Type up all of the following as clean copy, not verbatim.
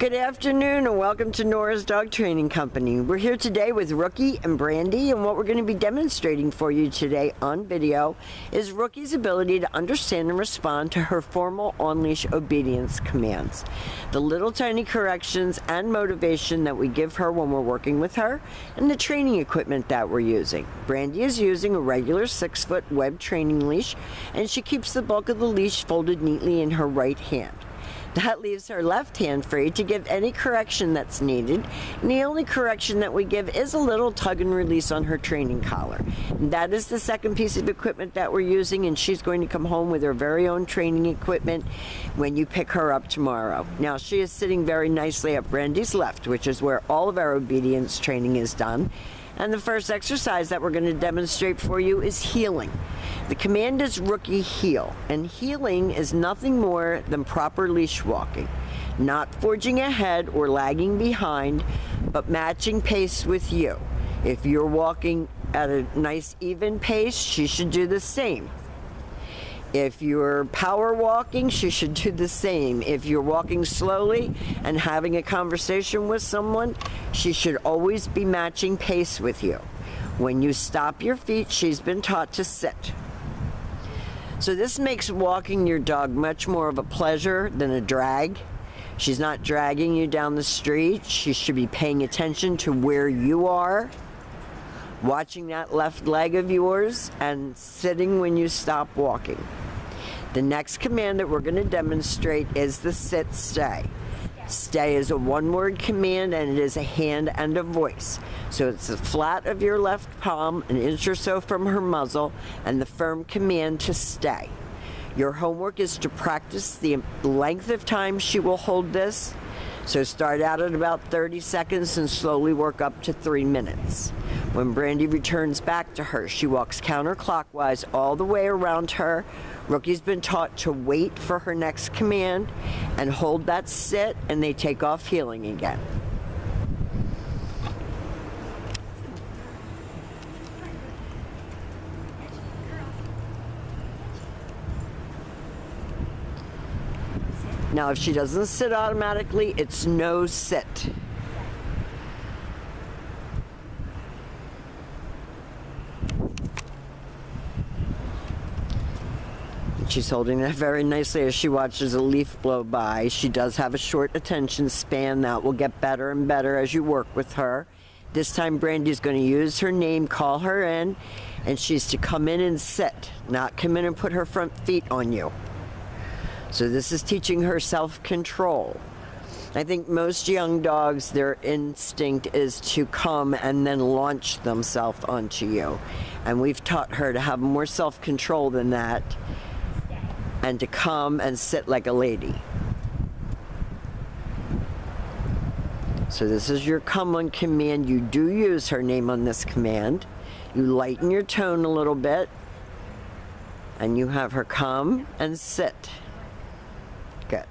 Good afternoon and welcome to Nora's Dog Training Company. We're here today with Rookie and Brandy, and what we're going to be demonstrating for you today on video is Rookie's ability to understand and respond to her formal on-leash obedience commands. The little tiny corrections and motivation that we give her when we're working with her, and the training equipment that we're using. Brandy is using a regular 6-foot web training leash, and she keeps the bulk of the leash folded neatly in her right hand. That leaves her left hand free to give any correction that's needed, and the only correction that we give is a little tug and release on her training collar. And that is the second piece of equipment that we're using, and she's going to come home with her very own training equipment when you pick her up tomorrow. Now, she is sitting very nicely at Brandy's left, which is where all of our obedience training is done. And the first exercise that we're going to demonstrate for you is heeling. The command is Rookie heel, and heeling is nothing more than proper leash walking. Not forging ahead or lagging behind, but matching pace with you. If you're walking at a nice even pace, she should do the same. If you're power walking, she should do the same. If you're walking slowly and having a conversation with someone, she should always be matching pace with you. When you stop your feet, she's been taught to sit. So this makes walking your dog much more of a pleasure than a drag. She's not dragging you down the street. She should be paying attention to where you are, watching that left leg of yours, and sitting when you stop walking. The next command that we're going to demonstrate is the sit stay. Stay is a one-word command, and it is a hand and a voice. So it's the flat of your left palm, an inch or so from her muzzle, and the firm command to stay. Your homework is to practice the length of time she will hold this. So start out at about 30 seconds and slowly work up to 3 minutes. When Brandy returns back to her, she walks counterclockwise all the way around her. Rookie's been taught to wait for her next command and hold that sit, and they take off heeling again. Now, if she doesn't sit automatically, it's no sit. She's holding that very nicely as she watches a leaf blow by. She does have a short attention span. That will get better and better as you work with her. This time Brandy's going to use her name, call her in, and she's to come in and sit, not come in and put her front feet on you. So this is teaching her self-control. I think most young dogs, their instinct is to come and then launch themselves onto you. And we've taught her to have more self-control than that, and to come and sit like a lady. So this is your come on command. You do use her name on this command. You lighten your tone a little bit, and you have her come and sit. Good.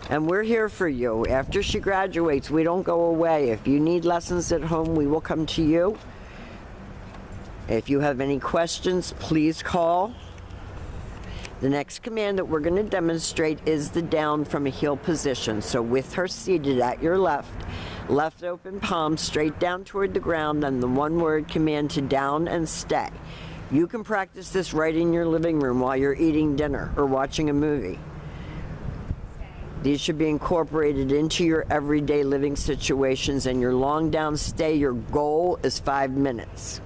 And we're here for you. After she graduates, we don't go away. If you need lessons at home, we will come to you. If you have any questions, please call. The next command that we're going to demonstrate is the down from a heel position. So with her seated at your left, left open palm straight down toward the ground, and the one-word command to down and stay. You can practice this right in your living room while you're eating dinner or watching a movie. These should be incorporated into your everyday living situations, and your long down stay, your goal is 5 minutes.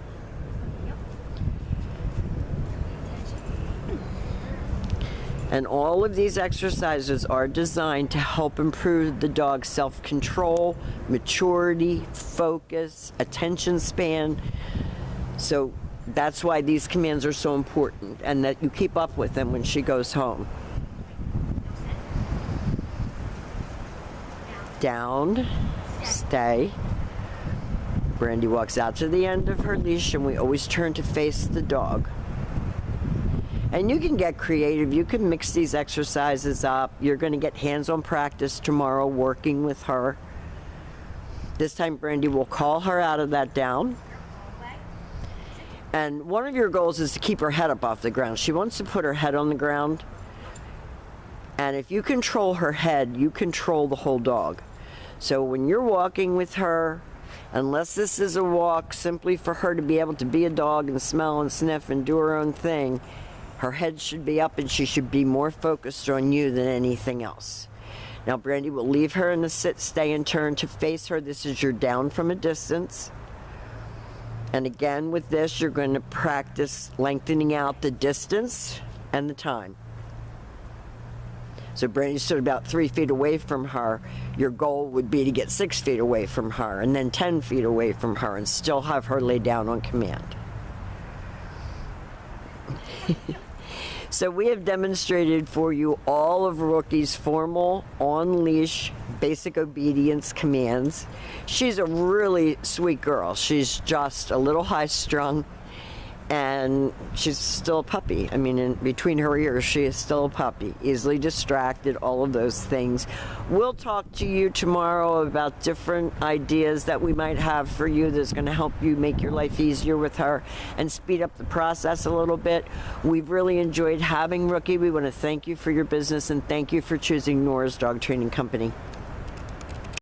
And all of these exercises are designed to help improve the dog's self-control, maturity, focus, attention span. So that's why these commands are so important, and that you keep up with them when she goes home. Down, stay. Brandy walks out to the end of her leash, and we always turn to face the dog. And you can get creative. You can mix these exercises up. You're going to get hands-on practice tomorrow working with her. This time Brandy will call her out of that down. And one of your goals is to keep her head up off the ground. She wants to put her head on the ground. And if you control her head, you control the whole dog. So when you're walking with her, unless this is a walk simply for her to be able to be a dog and smell and sniff and do her own thing, her head should be up and she should be more focused on you than anything else. Now Brandy will leave her in the sit, stay, and turn to face her. This is your down from a distance. And again, with this, you're going to practice lengthening out the distance and the time. So Brandy stood about 3 feet away from her. Your goal would be to get 6 feet away from her, and then 10 feet away from her, and still have her lay down on command. So we have demonstrated for you all of Rookie's formal, on-leash, basic obedience commands. She's a really sweet girl. She's just a little high-strung, and she's still a puppy. I mean, in between her ears, she is still a puppy. Easily distracted, all of those things. We'll talk to you tomorrow about different ideas that we might have for you that's going to help you make your life easier with her and speed up the process a little bit. We've really enjoyed having Rookie. We want to thank you for your business and thank you for choosing Nora's Dog Training Company.